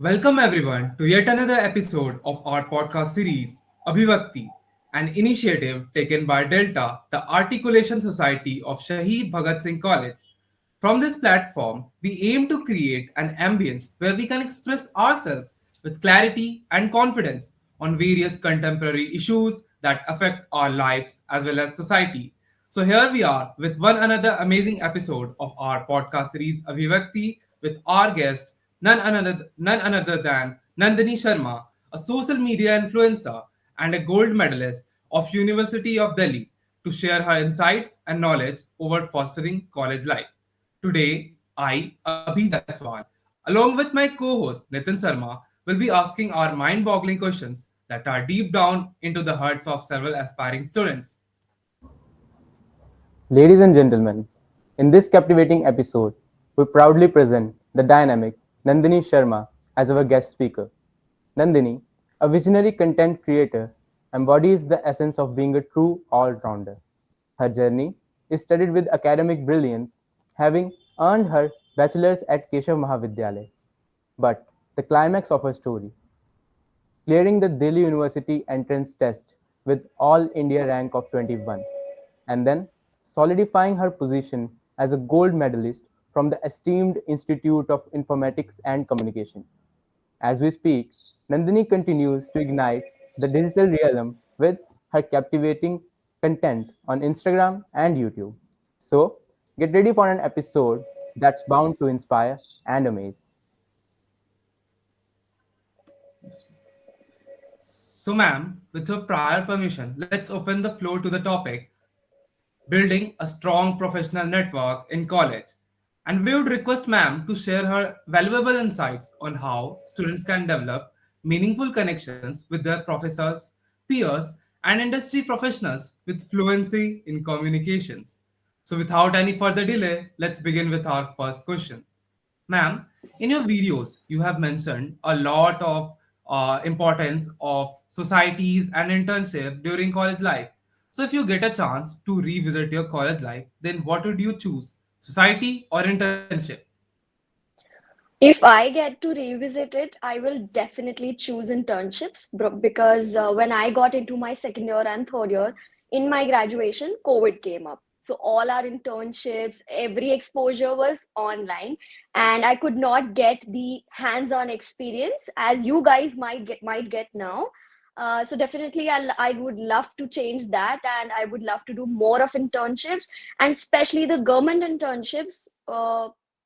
Welcome everyone to yet another episode of our podcast series, Abhivakti, an initiative taken by Delta, the Articulation Society of Shaheed Bhagat Singh College. From this platform, we aim to create an ambience where we can express ourselves with clarity and confidence on various contemporary issues that affect our lives as well as society. So here we are with one another amazing episode of our podcast series Avivakti with our guest none other than Nandini Sharma, a social media influencer and a gold medalist of University of Delhi to share her insights and knowledge over fostering college life. Today, I, Abhi Jaiswal, along with my co-host Nitin Sharma, will be asking our mind-boggling questions that are deep down into the hearts of several aspiring students. Ladies and gentlemen, in this captivating episode, we proudly present the dynamic Nandini Sharma as our guest speaker. Nandini, a visionary content creator, embodies the essence of being a true all rounder. Her journey is studied with academic brilliance, having earned her bachelor's at Keshav Mahavidyalaya. But the climax of her story, clearing the Delhi University entrance test with All India rank of 21, and then solidifying her position as a gold medalist from the esteemed Institute of Informatics and Communication. As we speak, Nandini continues to ignite the digital realm with her captivating content on Instagram and YouTube. So, get ready for an episode that's bound to inspire and amaze. So, ma'am, with your prior permission, let's open the floor to the topic building a strong professional network in college. And we would request ma'am to share her valuable insights on how students can develop meaningful connections with their professors, peers, and industry professionals with fluency in communications. So, without any further delay, let's begin with our first question. Ma'am, in your videos, you have mentioned a lot of importance of societies and internship during college life. So, if you get a chance to revisit your college life, then what would you choose, society or internship? If I get to revisit it, I will definitely choose internships because when I got into my second year and third year in my graduation, COVID came up. So all our internships, every exposure was online, and I could not get the hands-on experience as you guys might get now. So definitely, I would love to change that, and I would love to do more of internships, and especially the government internships.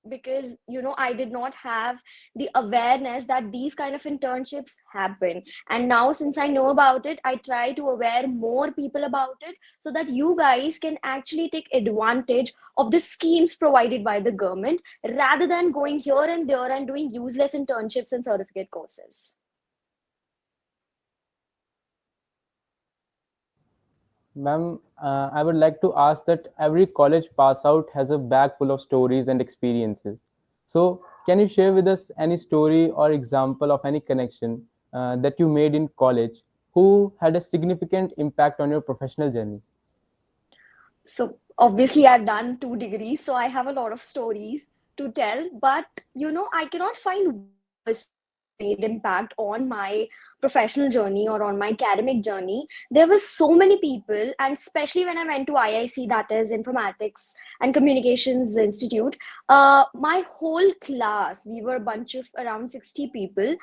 Because I did not have the awareness that these kind of internships happen, and now since I know about it, I try to aware more people about it so that you guys can actually take advantage of the schemes provided by the government rather than going here and there and doing useless internships and certificate courses. Ma'am, I would like to ask that every college pass out has a bag full of stories and experiences. So, can you share with us any story or example of any connection that you made in college who had a significant impact on your professional journey? So obviously I've done 2 degrees, so I have a lot of stories to tell, but I cannot find made impact on my professional journey or on my academic journey. There were so many people, and especially when I went to IIC, that is Informatics and Communications Institute, my whole class, we were a bunch of around 60 people.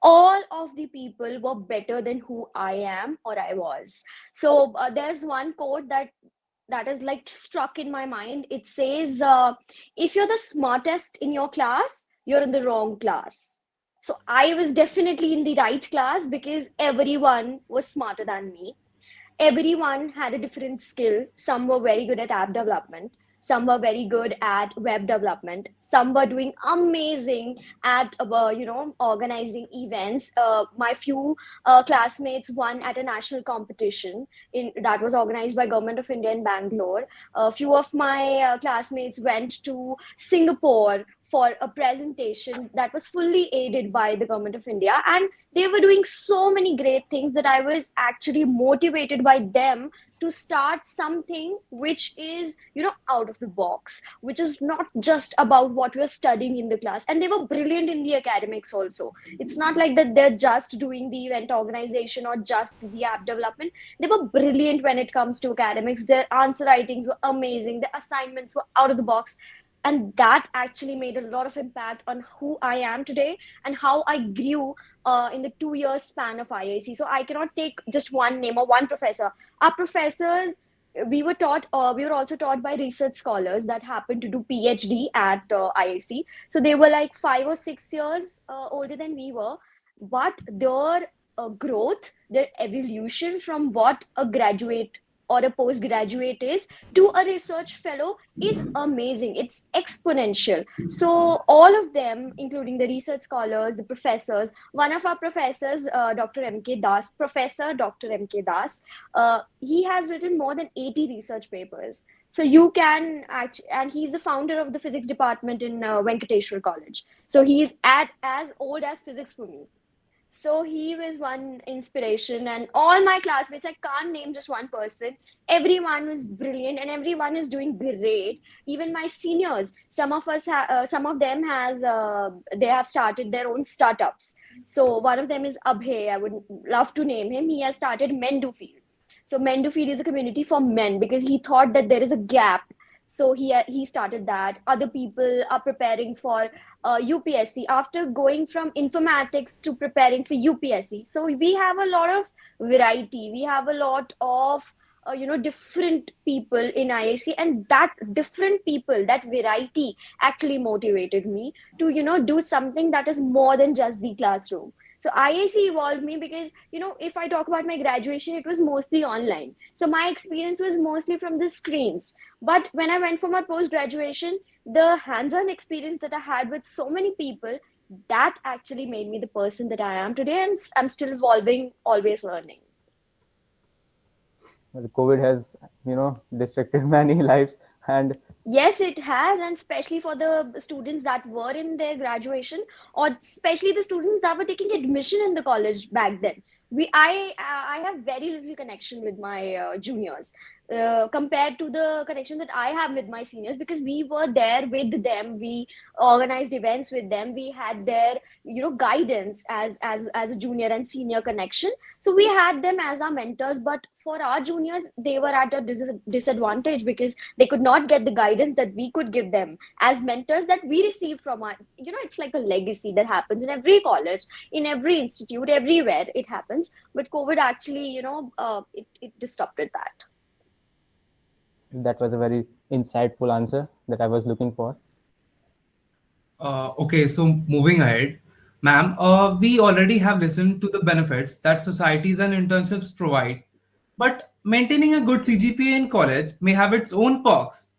All of the people were better than who I am or I was. So there's one quote that is like struck in my mind. It says, if you're the smartest in your class, you're in the wrong class. So I was definitely in the right class because everyone was smarter than me. Everyone had a different skill. Some were very good at app development, some were very good at web development, some were doing amazing at organizing events. My few classmates won at a national competition that was organized by Government of India in Bangalore. A few of my classmates went to Singapore for a presentation that was fully aided by the government of India. And they were doing so many great things that I was actually motivated by them to start something which is, out of the box, which is not just about what we're studying in the class. And they were brilliant in the academics also. It's not like that they're just doing the event organization or just the app development. They were brilliant when it comes to academics. Their answer writings were amazing. The assignments were out of the box. And that actually made a lot of impact on who I am today and how I grew in the 2 year span of IIC. So I cannot take just one name or one professor. Our professors, we were also taught by research scholars that happened to do PhD at IIC. So they were like 5 or 6 years older than we were, but their growth, their evolution from what a graduate or a postgraduate is to a research fellow is amazing. It's exponential. So all of them, including the research scholars, the professors, one of our professors, Dr. M.K. Das, Professor Dr. M.K. Das, he has written more than 80 research papers. So you can and he's the founder of the physics department in Venkateshwar College. So he's as old as physics for me. So he was one inspiration, and all my classmates, I can't name just one person. Everyone was brilliant, and everyone is doing great. Even my seniors, some of them they have started their own startups. So one of them is Abhay. I would love to name him. He has started Mendufield. So Mendufield is a community for men because he thought that there is a gap. So he started that. Other people are preparing for UPSC after going from informatics to preparing for UPSC. So we have a lot of variety. We have a lot of different people in IIC, and that different people, that variety actually motivated me to do something that is more than just the classroom. So IIC evolved me because, if I talk about my graduation, it was mostly online. So my experience was mostly from the screens. But when I went for my post-graduation, the hands-on experience that I had with so many people, that actually made me the person that I am today. And I'm still evolving, always learning. Well, COVID has, distracted many lives, and yes, it has, and especially for the students that were in their graduation, or especially the students that were taking admission in the college back then. I have very little connection with my juniors compared to the connection that I have with my seniors, because we were there with them. We organized events with them. We had their guidance as a junior and senior connection. So we had them as our mentors. But for our juniors, they were at a disadvantage because they could not get the guidance that we could give them as mentors that we received from our. It's like a legacy that happens in every college, in every institute, everywhere it happens. But COVID actually, it disrupted that. that was a very insightful answer that I was looking for. Okay, so moving ahead, ma'am, we already have listened to the benefits that societies and internships provide, but maintaining a good CGPA in college may have its own perks.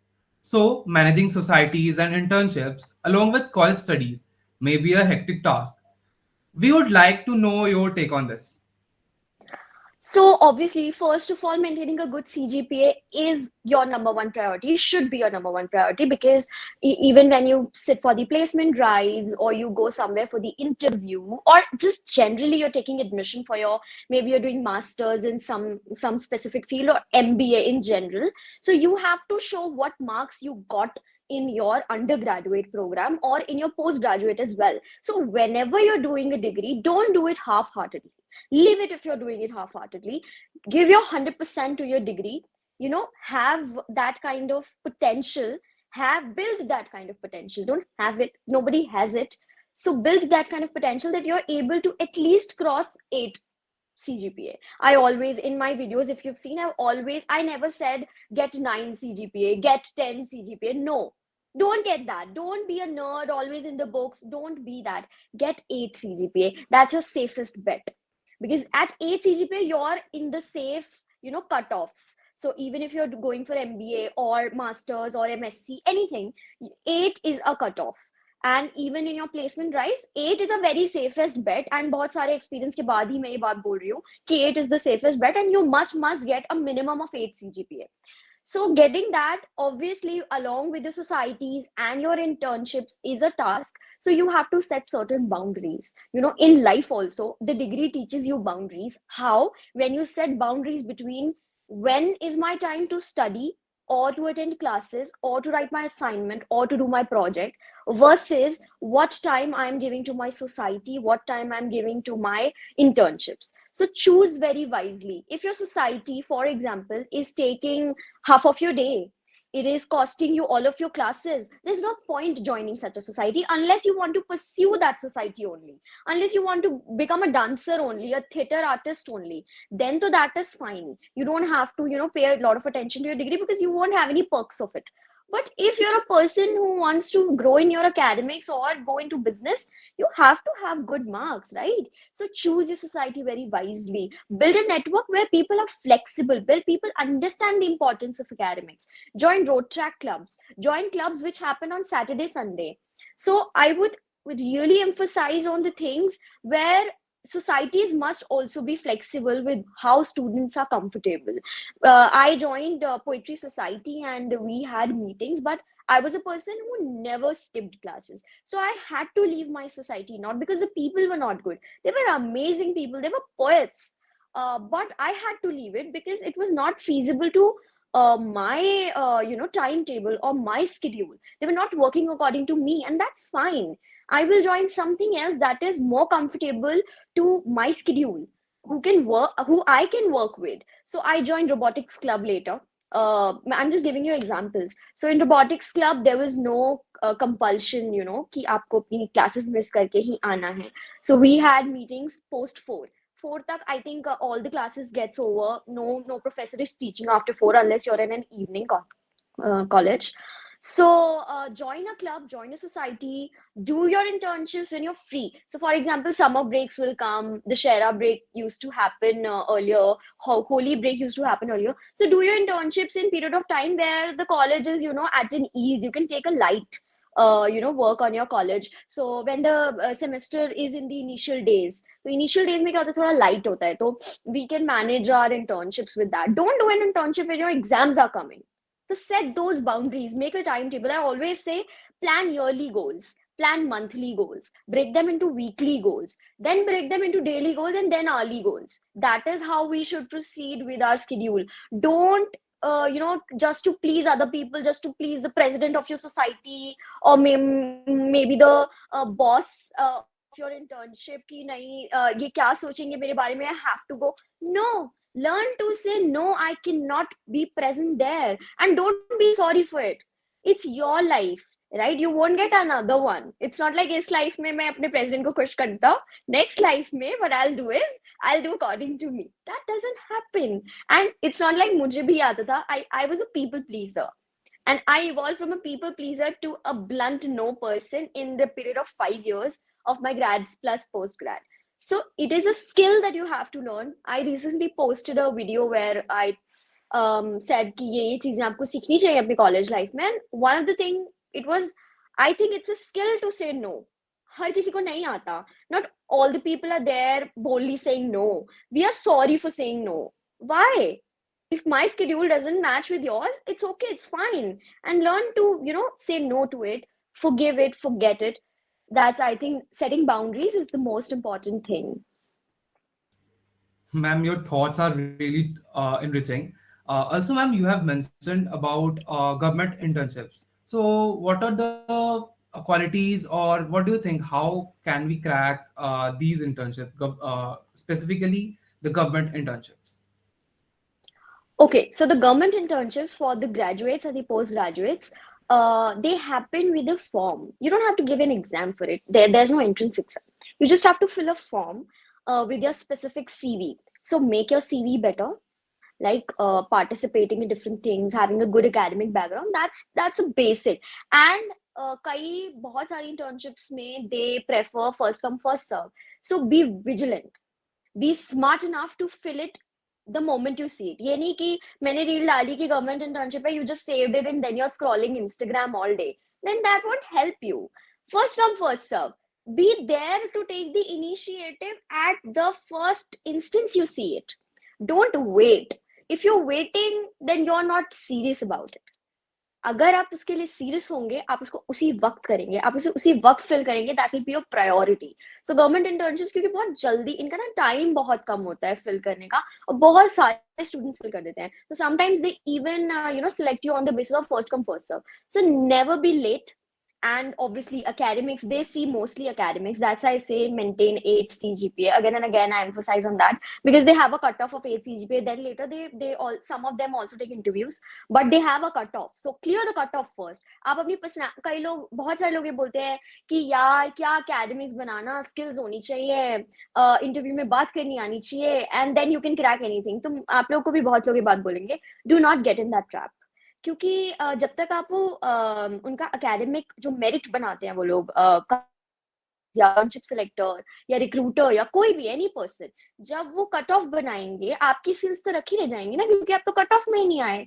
So, managing societies and internships along with college studies may be a hectic task. We would like to know your take on this. So obviously, first of all, maintaining a good CGPA is your number one priority, should be your number one priority, because even when you sit for the placement drives or you go somewhere for the interview, or just generally you're taking admission for maybe you're doing masters in some specific field or MBA in general. So you have to show what marks you got in your undergraduate program or in your postgraduate as well. So whenever you're doing a degree, don't do it half-heartedly. Leave it if you're doing it half-heartedly. Give your 100% to your degree. Have that kind of potential. Build that kind of potential. Don't have it. Nobody has it. So build that kind of potential that you're able to at least cross 8 CGPA. I always, in my videos, if you've seen, I never said get 9 CGPA, get 10 CGPA. No, don't get that. Don't be a nerd always in the books. Don't be that. Get 8 CGPA. That's your safest bet. Because at 8 CGPA, you're in the safe, cutoffs. So even if you're going for MBA or masters or MSc, anything, 8 is a cutoff. And even in your placement drives, 8 is a very safest bet. And बहुत सारे experience के बाद ही मैं ये बात बोल रही हूँ कि 8 is the safest bet, and you must get a minimum of 8 CGPA. So getting that obviously along with the societies and your internships is a task. So you have to set certain boundaries. In life also, the degree teaches you boundaries. How? When you set boundaries between when is my time to study or to attend classes or to write my assignment or to do my project versus what time I'm giving to my society, what time I'm giving to my internships. So choose very wisely. If your society, for example, is taking half of your day, it is costing you all of your classes, there's no point joining such a society unless you want to pursue that society only, unless you want to become a dancer only, a theater artist only. Then to that is fine, you don't have to pay a lot of attention to your degree because you won't have any perks of it. But if you're a person who wants to grow in your academics or go into business, you have to have good marks, right? So choose your society very wisely. Build a network where people are flexible, where people understand the importance of academics. Join road track clubs, join clubs which happen on Saturday, Sunday. So I would really emphasize on the things where societies must also be flexible with how students are comfortable. I joined Poetry Society and we had meetings, but I was a person who never skipped classes. So I had to leave my society, not because the people were not good. They were amazing people, they were poets. But I had to leave it because it was not feasible to my timetable or my schedule. They were not working according to me, and that's fine. I will join something else that is more comfortable to my schedule, who I can work with. So I joined robotics club later. I'm just giving you examples. So in robotics club, there was no compulsion, कि आपको अपनी classes miss करके ही आना है. So we had meetings post 4. 4 tak, I think all the classes gets over. No professor is teaching after 4 unless you're in an evening college. So join a club, join a society, do your internships when you're free. So for example, summer breaks will come, the Shera break used to happen earlier, holy break used to happen earlier. So do your internships in period of time where the college is at an ease. You can take a light work on your college. So when the semester is in the initial days, तो initial days में क्या होता है, थोड़ा light होता है, तो we can manage our internships with that. Don't do an internship when your exams are coming. So set those boundaries, make a timetable. I always say plan yearly goals, plan monthly goals, break them into weekly goals, then break them into daily goals and then hourly goals. That is how we should proceed with our schedule. Don't just to please other people, just to please the president of your society, or maybe the boss of your internship ki nahi ye kya sochenge mere bare mein, I have to go. No, learn to say no, I cannot be present there, and don't be sorry for it. It's your life, right? You won't get another one. It's not like इस life में मैं अपने president को खुश करता हूँ, next life में what I'll do is I'll do according to me. That doesn't happen. And it's not like मुझे भी आता था. I was a people pleaser, and I evolved from a people pleaser to a blunt no person in the period of 5 years of my grads plus post grad. So it is a skill that you have to learn. I recently posted a video where I said कि ये चीजें आपको सीखनी चाहिए अपनी college life में. And one of the thing, it was, I think it's a skill to say no. हर किसी को नहीं आता. Not all the people are there boldly saying no. We are sorry for saying no. Why? If my schedule doesn't match with yours, it's okay, it's fine. And learn to, say no to it, forgive it, forget it. That's, I think, setting boundaries is the most important thing. Ma'am, your thoughts are really enriching. Also, ma'am, you have mentioned about government internships. So, what are the qualities, or what do you think? How can we crack these internships, specifically the government internships? Okay, so the government internships for the graduates and the postgraduates, they happen with a form. You don't have to give an exam for it. There's no entrance exam. You just have to fill a form with your specific CV. So make your CV better, like participating in different things, having a good academic background. That's a basic. And कई बहुत सारी internships में they prefer first come first serve. So be vigilant. Be smart enough to fill it the moment you see it. ये नहीं कि मैंने reel डाली कि गवर्नमेंट इंटर्नशिप है, you just saved it and then you're scrolling Instagram all day. Then that won't help you. First come, first serve. Be there to take the initiative at the first instance you see it. Don't wait. If you're waiting, then you're not serious about it. अगर आप उसके लिए serious होंगे, आप उसको उसी वक्त करेंगे, आप उसे उसी वक्त फिल करेंगे, that will be your priority. So government internships क्योंकि बहुत जल्दी, इनका ना टाइम बहुत कम होता है फिल करने का, और बहुत सारे स्टूडेंट्स फिल कर देते हैं. So sometimes they even select you on the basis of first come first serve. So never be late. And obviously academics, they see mostly academics. That's why I say maintain 8 CGPA. Again and again I emphasize on that, because they have a cutoff of 8 CGPA. Then later they all, some of them also take interviews, but they have a cutoff. So clear the cutoff first. आप अपनी कई लोग, बहुत सारे लोग ये बोलते हैं कि यार क्या academics बनाना, skills होनी चाहिए, इंटरव्यू में बात करनी आनी चाहिए, and then you can crack anything. तुम आप लोग को भी बहुत लोग ये बात बोलेंगे. Do not get in that trap. क्योंकि जब तक आप वो उनका एकेडमिक जो मेरिट बनाते हैं वो लोग, या इंटर्नशिप सिलेक्टर या रिक्रूटर या कोई भी एनी पर्सन, जब वो कट ऑफ बनाएंगे, आपकी स्किल्स तो रखी रह जाएंगी ना, क्योंकि आप तो कट ऑफ में ही नहीं आए,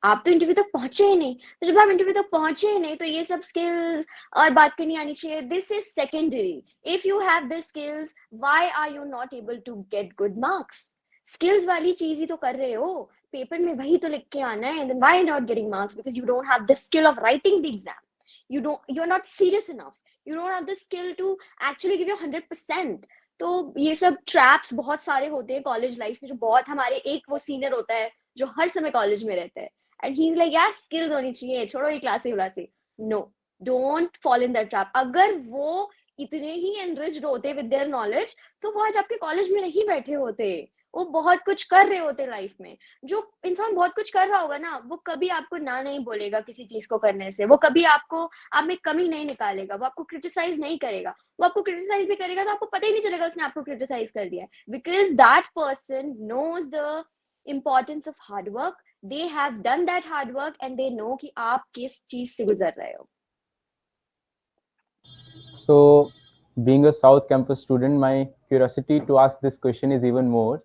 आप तो इंटरव्यू तक पहुंचे ही नहीं. तो जब आप इंटरव्यू तक पहुंचे ही नहीं, तो ये सब स्किल्स और बात करनी आनी चाहिए, this is secondary. If you have this skills, why are you not able to get good marks? Skills वाली चीज ही तो कर रहे हो, पेपर में वही तो लिख के आना है. then why not getting marks? Because you don't have the skill of writing the exam. You're not serious enough. You don't have the skill to actually give your 100%. तो ये सब ट्रैप्स बहुत सारे होते हैं कॉलेज लाइफ में, जो बहुत, हमारे एक वो सीनियर होता है जो हर समय कॉलेज में रहता है, एंड ही इज लाइक यार स्किल्स होनी चाहिए, छोड़ो ये क्लासे व्लासे. No, don't fall in that trap. अगर वो इतने ही एनरिच्ड होते विद देयर नॉलेज, तो वो आज आपके कॉलेज में नहीं बैठे होते. वो बहुत कुछ कर रहे होते लाइफ में. जो इंसान बहुत कुछ कर रहा होगा ना, वो कभी आपको ना नहीं बोलेगा किसी चीज को करने से, वो कभी आपको, आप में कमी नहीं निकालेगा, वो आपको क्रिटिसाइज नहीं करेगा. वो आपको क्रिटिसाइज भी करेगा तो आपको पता ही नहीं चलेगा उसने आपको क्रिटिसाइज कर दिया, because that person knows the importance of hard work. They have done that hard work and they know कि आप किस चीज से गुजर रहे हो. So, being a South Campus student, my curiosity to ask this question is even more.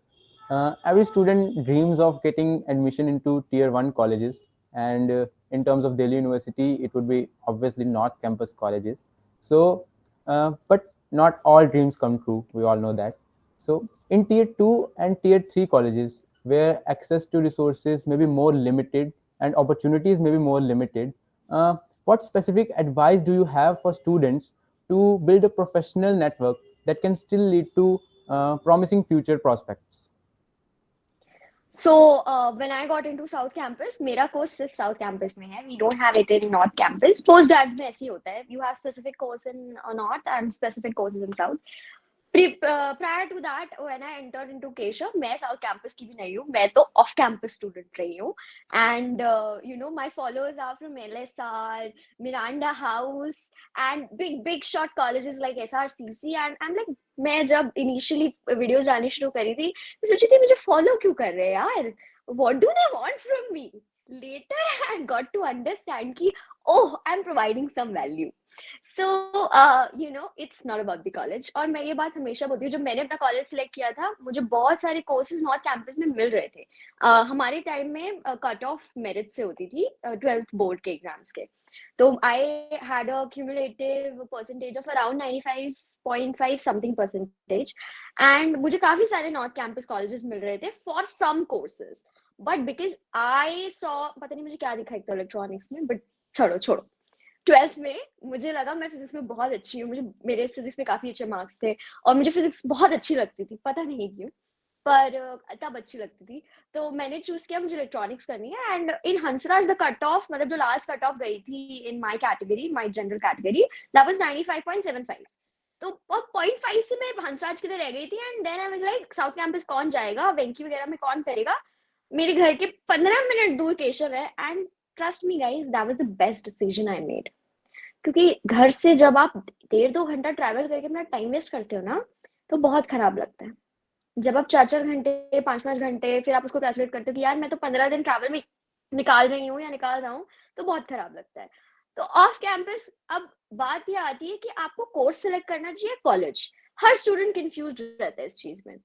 Every student dreams of getting admission into tier 1 colleges, and in terms of Delhi University, it would be obviously North Campus colleges. So, but not all dreams come true. We all know that. So, in tier 2 and tier 3 colleges, where access to resources may be more limited and opportunities may be more limited, what specific advice do you have for students to build a professional network that can still lead to promising future prospects? So when I got into South Campus, मेरा course सिर्फ South Campus में है. We don't have it in North Campus. Post grads में ऐसे ही होता है. You have specific course in North and specific courses in South. Prior to that, when I entered into Keshav, मैं South Campus की भी नहीं हूँ, मैं तो off campus student रही हूँ. And my followers are from LSR, Miranda House, and big shot colleges like SRCC. And I'm like, मैं जब initially videos डालनी शुरू करी थी, मैं सोची थी मुझे follow क्यों कर रहे हैं यार? What do they want from me? Later I got to understand कि oh, I'm providing some value. So it's not about the college. और मैं ये बात हमेशा बोलती हूँ, जब मैंने अपना कॉलेज सिलेक्ट किया था, मुझे बहुत सारे कोर्सेज नॉर्थ कैंपस में मिल रहे थे. हमारे टाइम में कट ऑफ मेरिट से होती थी 12th बोर्ड के एग्जाम्स के. तो I had a cumulative percentage of around 95.5 something percentage, and मुझे काफी सारे नॉर्थ कैंपस कॉलेजेस मिल रहे थे for some courses. But because I saw, पता नहीं मुझे क्या दिखा था इलेक्ट्रॉनिक्स में, बट छोड़ो. 12th में मुझे लगा मैं फिजिक्स में बहुत अच्छी हूँ, मेरे फिजिक्स में काफी अच्छे मार्क्स थे और मुझे फिजिक्स बहुत अच्छी लगती थी, पता नहीं क्यों, पर तब अच्छी लगती थी. तो मैंने चूज किया मुझे इलेक्ट्रॉनिक्स करनी है. And in Hansraj the cut off, मतलब जो लास्ट कट ऑफ गई थी in my category, my general category, that was 95.75. तो 0.5 से मैं हंसराज के लिए रह गई थी. And then I was like south campus कौन जाएगा, वेंकी वगैरह में कौन करेगा, मेरे घर के 15 मिनट दूर केशव है. And trust me guys, that was the best decision I made. क्योंकि घर से जब आप 1.5-2 घंटा ट्रैवल करके अपना टाइम वेस्ट करते हो ना, तो बहुत खराब लगता है. जब आप 4-4 घंटे 5-5 घंटे फिर आप उसको कैलकुलेट करते हो कि यार मैं तो 15 दिन ट्रैवल में निकाल रही हूँ या निकाल रहा हूँ, तो बहुत खराब लगता है. तो ऑफ कैंपस, अब बात ये आती है कि आपको कोर्स सिलेक्ट करना चाहिए कॉलेज. हर स्टूडेंट कंफ्यूज रहता है इस चीज में.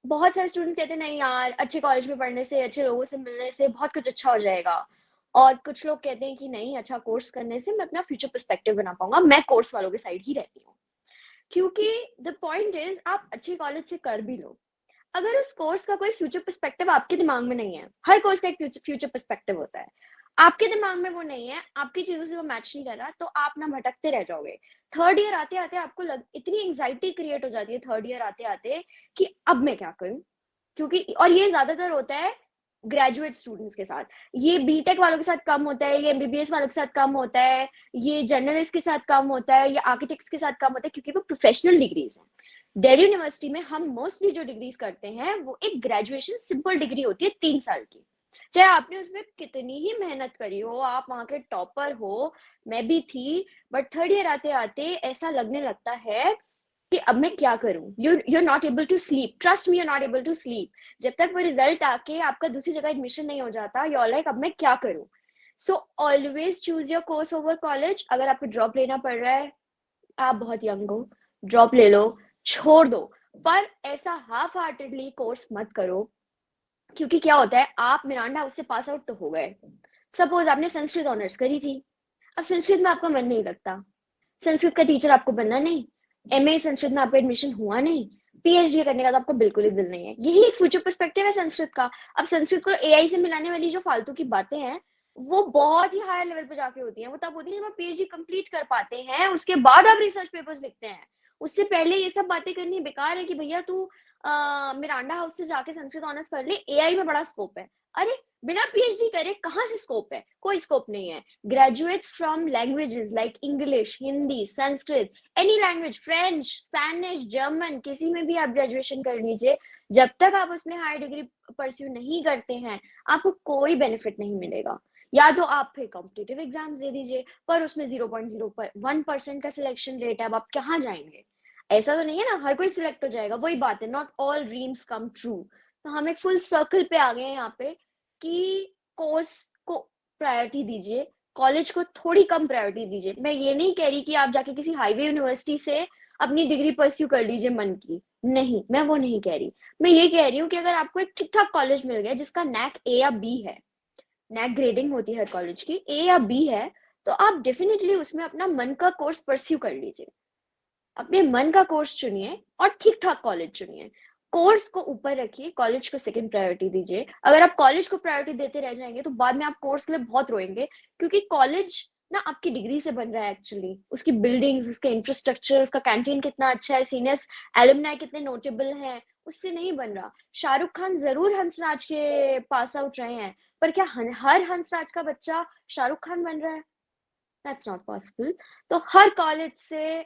बहुत सारे स्टूडेंट्स कहते हैं नहीं यार, अच्छे कॉलेज में पढ़ने से, अच्छे लोगों से मिलने से बहुत कुछ अच्छा हो जाएगा. और कुछ लोग कहते हैं कि नहीं, अच्छा कोर्स करने से मैं अपना फ्यूचर पर्सपेक्टिव बना पाऊंगा. मैं कोर्स वालों के साइड ही रहती हूँ, क्योंकि द पॉइंट इज आप अच्छे कॉलेज से कर भी लो, अगर उस कोर्स का कोई फ्यूचर पर्सपेक्टिव आपके दिमाग में नहीं है, हर कोर्स का एक फ्यूचर पर्सपेक्टिव होता है, आपके दिमाग में वो नहीं है, आपकी चीजों से वो मैच नहीं कर रहा, तो आप ना भटकते रह जाओगे। थर्ड ईयर आते आते आपको इतनी एंग्जाइटी क्रिएट हो जाती है थर्ड ईयर आते आते कि अब मैं क्या करूं, क्योंकि और ये ज्यादातर होता है ग्रेजुएट स्टूडेंट्स के साथ, ये बीटेक वालों के साथ कम होता है, ये एमबीबीएस वालों के साथ कम होता है, ये जर्नलिस्ट के साथ कम होता है, या आर्किटेक्ट्स के साथ कम होता है, क्योंकि वो प्रोफेशनल डिग्रीज हैं। दिल्ली यूनिवर्सिटी में हम मोस्टली जो डिग्रीज करते हैं वो एक ग्रेजुएशन सिंपल डिग्री होती है 3 साल की, चाहे आपने उसमें कितनी ही मेहनत करी हो, आप वहां के टॉपर हो, मैं भी थी, बट थर्ड ईयर आते आते ऐसा लगने लगता है कि अब मैं क्या करूं, you're not able to sleep, trust me, you're not able to sleep, जब तक वो रिजल्ट आके आपका दूसरी जगह एडमिशन नहीं हो जाता, you're like अब मैं क्या करूं। So always choose your course over college. अगर आपको ड्रॉप लेना पड़ रहा है, आप बहुत यंग हो, ड्रॉप ले लो, छोड़ दो, पर ऐसा हाफ हार्टेडली कोर्स मत करो, क्योंकि क्या होता है, आप मिरांडा हाउस से पास आउट तो हो गए, सपोज आपने संस्कृत ऑनर्स करी थी, अब संस्कृत में आपका मन नहीं लगता, संस्कृत का टीचर आपको बनना नहीं, एमए संस्कृत में आपका एडमिशन हुआ नहीं, पीएचडी करने का तो आपका बिल्कुल ही दिल नहीं है, यही एक फ्यूचर पर्सपेक्टिव है संस्कृत का। अब संस्कृत को एआई से मिलाने वाली जो फालतू की बातें हैं वो बहुत ही हायर लेवल पे जाके होती हैं, वो तब होती है जब आप पीएचडी कंप्लीट कर पाते हैं, उसके बाद आप रिसर्च पेपर्स लिखते हैं, उससे पहले ये सब बातें करनी बेकार है कि भैया तू मिरांडा हाउस से जाके संस्कृत ऑनर्स कर ले, एआई में बड़ा स्कोप है। अरे बिना पीएचडी करे कहाँ से स्कोप है, कोई स्कोप नहीं है। Graduates from languages like English, Hindi, Sanskrit, any language, French, Spanish, German, किसी में भी आप ग्रेजुएशन कर लीजिए, जब तक आप उसमें हायर डिग्री परस्यू नहीं करते हैं आपको कोई बेनिफिट नहीं मिलेगा। या तो आप फिर कॉम्पिटिटिव एग्जाम्स दे दीजिए, पर उसमें 0.01% का सिलेक्शन रेट है, अब आप कहाँ जाएंगे। ऐसा तो नहीं है ना हर कोई सिलेक्ट हो जाएगा, वही बात है, not all dreams come true. तो हम एक फुल सर्कल पे आ गए हैं यहाँ पे कि कोर्स को प्रायोरिटी दीजिए, कॉलेज को थोड़ी कम प्रायोरिटी दीजिए। मैं ये नहीं कह रही कि आप जाके किसी हाईवे यूनिवर्सिटी से अपनी डिग्री परस्यू कर लीजिए मन की, नहीं, मैं वो नहीं कह रही। मैं ये कह रही हूँ कि अगर आपको एक ठीक ठाक कॉलेज मिल गया जिसका नैक ए या बी है, नैक ग्रेडिंग होती है हर कॉलेज की, ए या बी है, तो आप डेफिनेटली उसमें अपना मन का कोर्स परस्यू कर लीजिए, अपने मन का कोर्स चुनिए और ठीक ठाक कॉलेज चुनिए। कोर्स को ऊपर रखिए, कॉलेज को सेकंड प्रायोरिटी दीजिए। अगर आप कॉलेज को प्रायोरिटी देते रह जाएंगे तो बाद में आप कोर्स के लिए बहुत रोएंगे, क्योंकि कॉलेज ना आपकी डिग्री से बन रहा है एक्चुअली, उसकी बिल्डिंग्स, उसके इंफ्रास्ट्रक्चर, उसका कैंटीन कितना अच्छा है, सीनियर्स एलुमनाई कितने नोटेबल हैं, उससे नहीं बन रहा। शाहरुख खान जरूर हंसराज के पास आउट रहे हैं, पर क्या हर हंसराज का बच्चा शाहरुख खान बन रहा है? That's not possible. तो हर कॉलेज से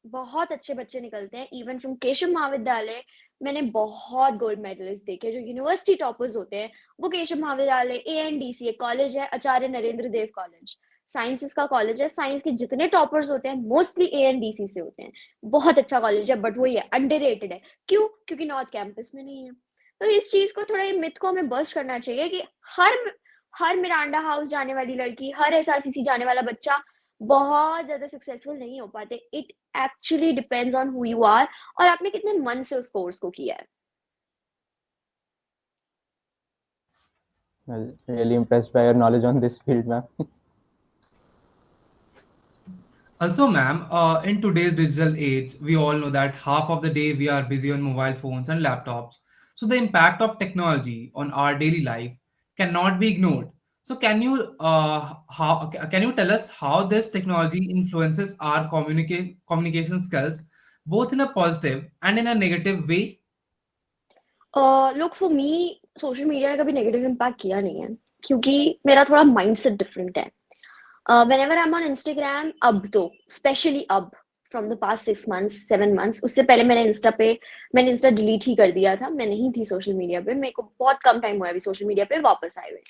बहुत अच्छे बच्चे निकलते हैं, इवन फ्रॉम केशव महाविद्यालय मैंने बहुत गोल्ड मेडलिस्ट देखे जो यूनिवर्सिटी टॉपर्स होते हैं, वो केशव महाविद्यालय, एएनडीसी एक कॉलेज है, आचार्य नरेंद्र देव कॉलेज, साइंसेस का कॉलेज है, साइंस के जितने टॉपर्स होते हैं मोस्टली एएनडीसी से होते हैं, बहुत अच्छा कॉलेज है, बट वही है, अंडररेटेड है। क्यों? क्योंकि नॉर्थ कैंपस में नहीं है। तो इस चीज को थोड़ा मिथ को हमें बस्ट करना चाहिए कि हर मिरांडा हाउस जाने वाली लड़की, हर एसआरसीसी जाने वाला बच्चा बहुत ज्यादा सक्सेसफुल नहीं हो पाते। It actually depends on who you are और आपने कितने मन से उस कोर्स को किया है। Well, really impressed by your knowledge on this field, ma'am. Also, ma'am, in today's digital age, we all know that half of the day we are busy on mobile phones and laptops. So the impact of technology on our daily life cannot be ignored. So can you tell us how this technology influences our communication skills, both in a positive and in a negative way? Look for me, social media ने कभी negative impact किया नहीं है, क्योंकि मेरा थोड़ा mindset different है। whenever I'm on Instagram, अब तो स्पेशली अब from the past 6 months 7 months, उससे पहले मैंने इंस्टा डिलीट ही कर दिया था, मैं नहीं थी सोशल मीडिया पे, मेरे को बहुत कम टाइम हुआ अभी सोशल मीडिया पे वापस आए हुए।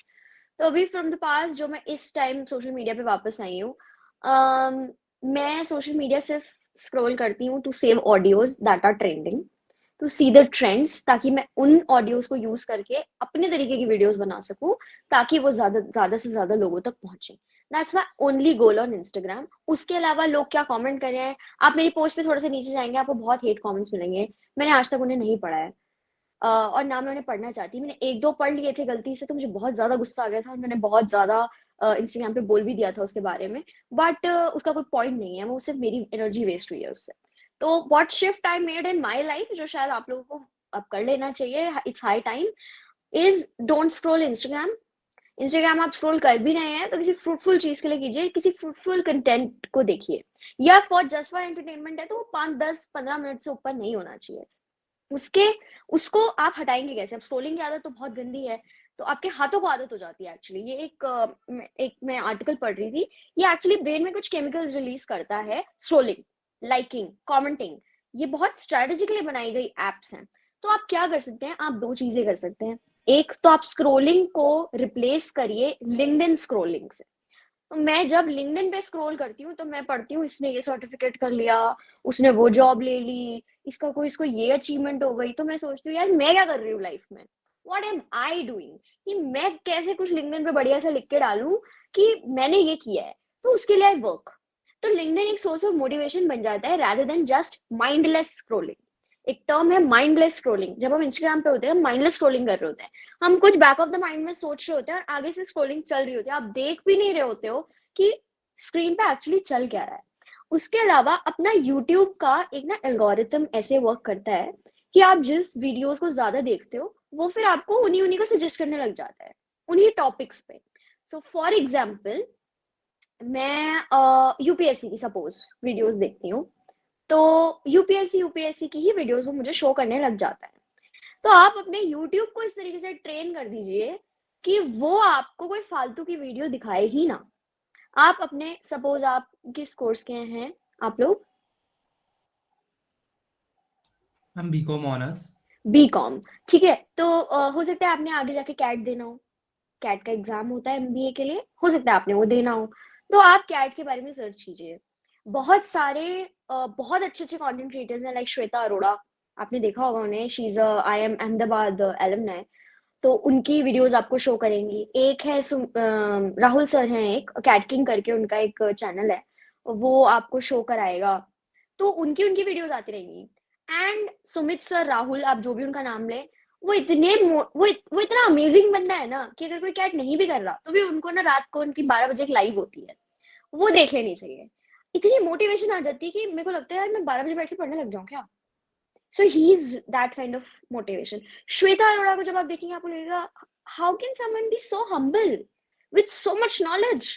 तो अभी फ्रॉम द पास्ट जो मैं इस टाइम सोशल मीडिया पे वापस आई हूँ, मैं सोशल मीडिया सिर्फ स्क्रॉल करती हूँ to save audios that are trending, to see the trends, ताकि मैं उन ऑडियोज को यूज करके अपने तरीके की वीडियोस बना सकूं, ताकि वो ज्यादा से ज्यादा लोगों तक पहुंचे। That's my only goal on Instagram. उसके अलावा लोग क्या कमेंट कर रहे हैं, आप मेरी पोस्ट पे थोड़ा सा नीचे जाएंगे, आपको बहुत हेट कमेंट्स मिलेंगे, मैंने आज तक उन्हें नहीं पढ़ा है, और ना मैं उन्हें पढ़ना चाहती। मैंने 1-2 पढ़ लिए थे गलती से, तो मुझे बहुत ज्यादा गुस्सा आ गया था और मैंने बहुत ज्यादा इंस्टाग्राम पे बोल भी दिया था उसके बारे में, बट उसका कोई पॉइंट नहीं है, वो सिर्फ मेरी एनर्जी वेस्ट हुई है उससे। तो what shift I made in my life, जो शायद आप लोगों को अब कर लेना चाहिए, it's high time, is don't scroll Instagram आप स्क्रॉल कर भी रहे हैं तो किसी फ्रूटफुल चीज के लिए कीजिए, किसी फ्रूटफुल कंटेंट को देखिए, या जस्ट फॉर एंटरटेनमेंट है तो वो 5 10 15 मिनट से ऊपर नहीं होना चाहिए। उसके उसको आप हटाएंगे कैसे? अब स्क्रोलिंग की आदत तो बहुत गंदी है, तो आपके हाथों को आदत हो जाती है एक्चुअली। ये एक मैं आर्टिकल पढ़ रही थी, ये एक्चुअली ब्रेन में कुछ केमिकल्स रिलीज करता है, स्क्रोलिंग, लाइकिंग, कमेंटिंग, ये बहुत स्ट्रेटेजिकली बनाई गई एप्स हैं। तो आप क्या कर सकते हैं? आप दो चीजें कर सकते हैं। एक तो आप स्क्रोलिंग को रिप्लेस करिए लिंक्डइन स्क्रोलिंग से। तो मैं जब लिंक्डइन पे स्क्रॉल करती हूँ तो मैं पढ़ती हूँ इसने ये सर्टिफिकेट कर लिया, उसने वो जॉब ले ली, इसको ये अचीवमेंट हो गई, तो मैं सोचती हूँ यार मैं क्या कर रही हूँ लाइफ में, व्हाट एम आई डूइंग, कि मैं कैसे कुछ लिंक्डइन पे बढ़िया से लिख के डालूं कि मैंने ये किया है, तो उसके लिए आई वर्क। तो लिंक्डइन एक सोर्स ऑफ मोटिवेशन बन जाता है rather than just mindless scrolling. एक टर्म है माइंडलेस स्क्रोलिंग। जब हम इंस्टाग्राम पे होते हैं माइंडलेस स्क्रोलिंग कर रहे होते हैं, हम कुछ बैक ऑफ द माइंड में सोच रहे होते हैं और आगे से स्क्रोलिंग चल रही होती है, आप देख भी नहीं रहे होते हो कि स्क्रीन पे एक्चुअली चल क्या रहा है। उसके अलावा अपना यूट्यूब का एक ना एल्गोरिथम ऐसे वर्क करता है कि आप जिस वीडियोस को ज्यादा देखते हो वो फिर आपको उन्हीं उन्हीं को सजेस्ट करने लग जाता है, उन्हीं टॉपिक्स पे। सो फॉर एग्जाम्पल मैं यूपीएससी की सपोज वीडियोस देखती हूँ, तो यूपीएससी की ही वीडियोस वो मुझे शो करने लग जाता है। तो आप अपने यूट्यूब को इस तरीके से ट्रेन कर दीजिए कि वो आपको कोई फालतू की वीडियो दिखाए ही ना। आप अपने सपोज आप किस कोर्स के हैं आप लोग? हम बीकॉम ऑनर्स। बीकॉम, ठीक है। तो हो सकता है आपने आगे जाके कैट देना हो, कैट का एग्जाम होता है एमबीए के लिए, हो सकता है आपने वो देना हो, तो आप कैट के बारे में सर्च कीजिए। बहुत सारे बहुत अच्छे अच्छे कंटेंट क्रिएटर्स हैं, लाइक श्वेता अरोड़ा, आपने देखा होगा उन्हें, she is IIM Ahmedabad alumni, तो उनकी वीडियोस आपको शो करेंगी। एक है राहुल सर हैं, एक कैट किंग करके उनका एक चैनल है, वो आपको शो कराएगा, तो उनकी उनकी वीडियोस आती रहेंगी। एंड सुमित सर, राहुल, आप जो भी उनका नाम ले, वो इतना अमेजिंग बंदा है ना कि अगर कोई कैट नहीं भी कर रहा तो भी उनको ना रात को उनकी 12 बजे एक लाइव होती है, वो देख लेनी चाहिए। इतनी मोटिवेशन आ जाती है कि मेरे को लगता है यार मैं 12 बजे बैठ के पढ़ने लग जाऊं क्या। So he is that kind of motivation. Shweta Arora को जब आप देखेंगे आपको लगेगा how can someone be so humble with so much knowledge,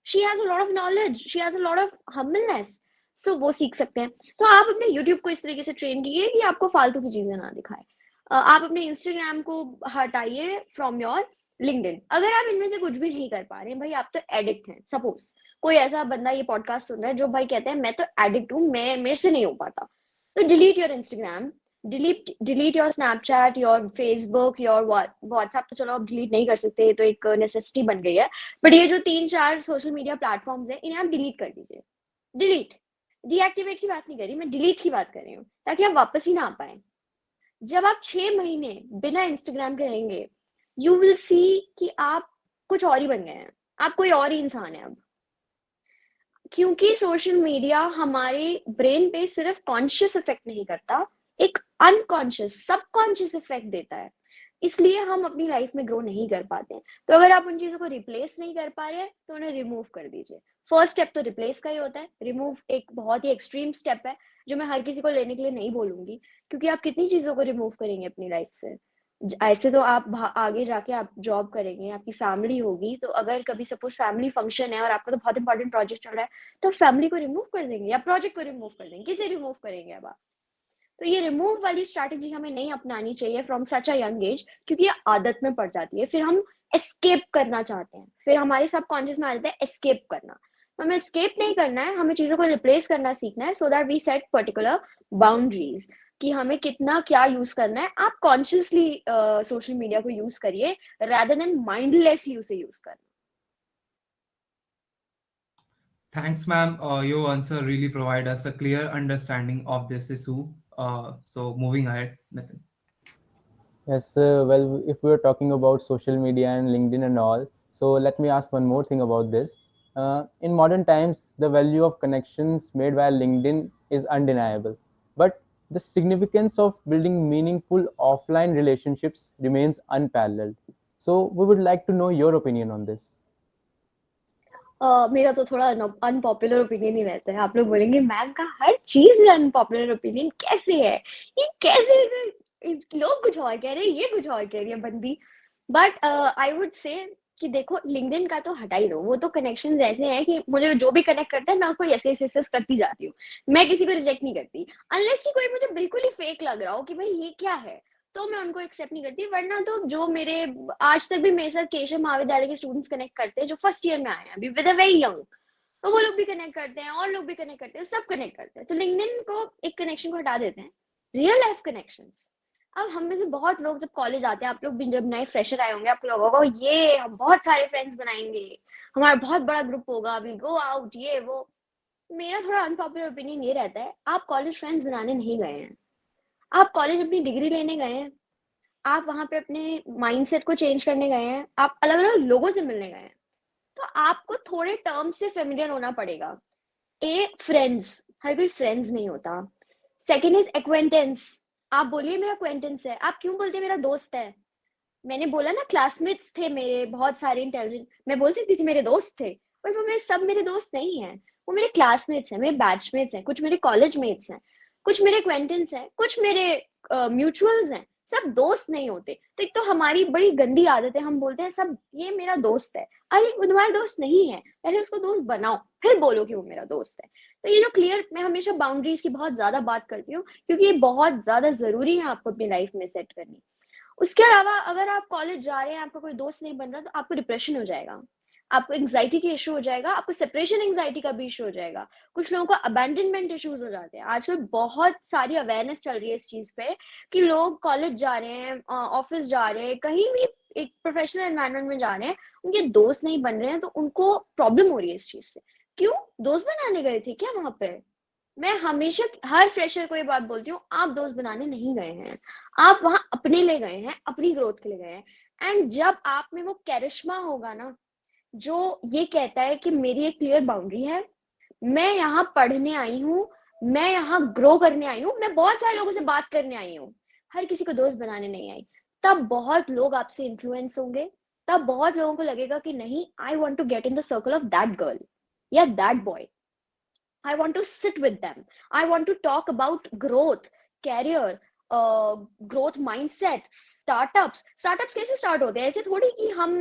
she has a lot of knowledge, she has a lot of humbleness. सो वो सीख सकते हैं। तो आप अपने यूट्यूब को इस तरीके से ट्रेन कीजिए कि आपको फालतू की चीजें ना दिखाए। आप अपने इंस्टाग्राम को हटाइए फ्रॉम योर लिंक्डइन। अगर आप इनमें से कुछ भी नहीं कर पा रहे हैं भाई, आप तो एडिक्ट हैं, सपोज कोई ऐसा बंदा ये पॉडकास्ट सुन रहा है जो भाई कहते हैं मैं तो एडिक्ट हूँ, मैं मेरे से नहीं हो पाता, तो delete your Instagram, delete your Snapchat, your Facebook, your WhatsApp, तो चलो आप डिलीट नहीं कर सकते, तो एक नेसेसिटी बन गई है, बट ये जो 3 4 सोशल मीडिया प्लेटफॉर्म्स है इन्हें आप डिलीट कर दीजिए। डिलीट, डीएक्टिवेट की बात नहीं करी मैं, डिलीट की बात कर रही हूँ, ताकि आप वापस ही ना आ पाए। जब आप 6 महीने बिना इंस्टाग्राम के रहेंगे, यू विल सी कि आप कुछ और ही बन गए हैं, आप कोई और ही इंसान है अब। क्योंकि सोशल मीडिया हमारे ब्रेन पे सिर्फ कॉन्शियस इफेक्ट नहीं करता, एक अनकॉन्शियस सबकॉन्शियस इफेक्ट देता है, इसलिए हम अपनी लाइफ में ग्रो नहीं कर पाते हैं। तो अगर आप उन चीजों को रिप्लेस नहीं कर पा रहे हैं तो उन्हें रिमूव कर दीजिए। फर्स्ट स्टेप तो रिप्लेस का ही होता है, रिमूव एक बहुत ही एक्सट्रीम स्टेप है जो मैं हर किसी को लेने के लिए नहीं बोलूंगी, क्योंकि आप कितनी चीजों को रिमूव करेंगे अपनी लाइफ से। ऐसे तो आप आगे जाके आप जॉब करेंगे, आपकी फैमिली होगी, तो अगर कभी सपोज फैमिली फंक्शन है और आपका तो बहुत इंपॉर्टेंट प्रोजेक्ट चल रहा है, तो फैमिली को रिमूव कर देंगे या प्रोजेक्ट को रिमूव कर देंगे, किसे रिमूव करेंगे अब आप? तो ये रिमूव वाली स्ट्रैटेजी हमें नहीं अपनानी चाहिए from such a young age, क्योंकि ये आदत में पड़ जाती है, फिर हम एस्केप करना चाहते हैं, फिर हमारे सब कॉन्शियस में आ जाता है एस्केप करना। तो हमें एस्केप नहीं करना है, हमें चीजों को रिप्लेस करना सीखना है, so that we set particular boundaries कि हमें कितना क्या यूज करना है। आप कॉन्शियसली सोशल मीडिया को यूज करिए rather देन माइंडलेसली उसे यूज करना। Thanks, ma'am. Your answer really provide us a clear understanding of this issue. So moving ahead, Nathan. Yes, well, if we are talking about social media and LinkedIn and all, so let me ask one more thing about this. In modern times, the value of connections made via LinkedIn is undeniable, but the significance of building meaningful offline relationships remains unparalleled. So, we would like to know your opinion on this. मेरा तो थोड़ा unpopular opinion ही रहता है। आप लोग बोलेंगे ma'am का हर चीज में अनपॉपुलर ओपिनियन कैसे है, ये कैसे लोग कुछ और कह रहे हैं, ये कुछ और कह रही है बंदी। बट आई वुड से कि देखो लिंक्डइन का तो हटा ही दो, वो तो कनेक्शन ऐसे हैं कि मुझे जो भी कनेक्ट करता है मैं उसको ऐसे ऐसे करती जाती हूँ, मैं किसी को रिजेक्ट नहीं करती अनलेस कि कोई मुझे बिल्कुल ही फेक लग रहा हो कि भाई ये क्या है, तो मैं उनको एक्सेप्ट नहीं करती। वरना तो जो मेरे आज तक भी मेरे साथ केशव महाविद्यालय के स्टूडेंट्स कनेक्ट करते हैं जो फर्स्ट ईयर में आए हैं अभी विद अ वेरी यंग, तो वो लोग भी कनेक्ट करते हैं और लोग भी कनेक्ट करते हैं, सब कनेक्ट करते हैं। तो लिंक्डइन को एक कनेक्शन को हटा देते हैं, रियल लाइफ कनेक्शंस। अब हम में से बहुत लोग जब कॉलेज आते हैं, आप लोग भी जब नए फ्रेशर आए होंगे, आप लोगों को ये हम बहुत सारे फ्रेंड्स बनाएंगे, हमारा बहुत बड़ा ग्रुप होगा, वी गो आउट, ये वो। मेरा थोड़ा अनपॉपुलर ओपिनियन ये रहता है, आप कॉलेज फ्रेंड्स बनाने नहीं गए हैं, आप कॉलेज अपनी डिग्री लेने गए हैं, आप वहां पे अपने माइंडसेट को चेंज करने गए हैं, आप अलग अलग लोगों से मिलने गए हैं, तो आपको थोड़े टर्म से फेमिलियर होना पड़ेगा। ए फ्रेंड्स, हर कोई फ्रेंड्स नहीं होता। सेकेंड इज एक्वेंटेंस, आप बोलिए मेरा एक्वेंटेंस है, आप क्यों बोलते मेरा दोस्त है? मैंने बोला ना क्लासमेट्स थे मेरे बहुत सारे इंटेलिजेंट, मैं बोल सकती थी मेरे दोस्त थे, बट वो मेरे सब मेरे दोस्त नहीं है, वो मेरे क्लासमेट्स हैं, मेरे बैचमेट्स हैं, कुछ मेरे कॉलेज मेट्स हैं, कुछ मेरे एक्वेंटेंस हैं, कुछ मेरे म्यूचुअल्स हैं, सब दोस्त नहीं होते। तो एक तो हमारी बड़ी गंदी आदत है, हम बोलते हैं सब ये मेरा दोस्त है, अरे वो तुम्हारा दोस्त नहीं है, पहले उसको दोस्त बनाओ फिर बोलो कि वो मेरा दोस्त है। तो ये जो क्लियर, मैं हमेशा बाउंड्रीज की बहुत ज्यादा बात करती हूँ क्योंकि ये बहुत ज्यादा जरूरी है आपको अपनी लाइफ में सेट करनी। उसके अलावा अगर आप कॉलेज जा रहे हैं, आपका कोई दोस्त नहीं बन रहा, तो आपको डिप्रेशन हो जाएगा, आपको एंग्जाइटी की इशू हो जाएगा, आपको सेपरेशन एंग्जाइटी का भी इशू हो जाएगा, कुछ लोगों को अबैंडनमेंट इश्यूज हो जाते हैं। आजकल बहुत सारी अवेयरनेस चल रही है इस चीज पे कि लोग कॉलेज जा रहे हैं, ऑफिस जा रहे हैं, कहीं भी एक प्रोफेशनल एनवायरनमेंट में जा रहे हैं, उनके दोस्त नहीं बन रहे हैं, तो उनको प्रॉब्लम हो रही है इस चीज से। क्यों? दोस्त बनाने गए थे क्या वहां पे? मैं हमेशा हर फ्रेशर को ये बात बोलती हूँ, आप दोस्त बनाने नहीं गए हैं, आप वहां अपने लिए गए हैं, अपनी ग्रोथ के लिए गए हैं। एंड जब आप में वो कैरिश्मा होगा ना, जो ये कहता है कि मेरी एक क्लियर बाउंड्री है, मैं यहाँ पढ़ने आई हूँ, मैं यहाँ ग्रो करने आई हूँ, मैं बहुत सारे लोगों से बात करने आई हूँ, हर किसी को दोस्त बनाने नहीं आई, तब बहुत लोग आपसे इन्फ्लुएंस होंगे, तब बहुत लोगों को लगेगा कि नहीं, I want to get in the circle of that girl या that boy, I want to sit with them. I want to talk about growth, career, growth mindset, startups. Startups कैसे start होते हैं? ऐसे थोड़ी कि हम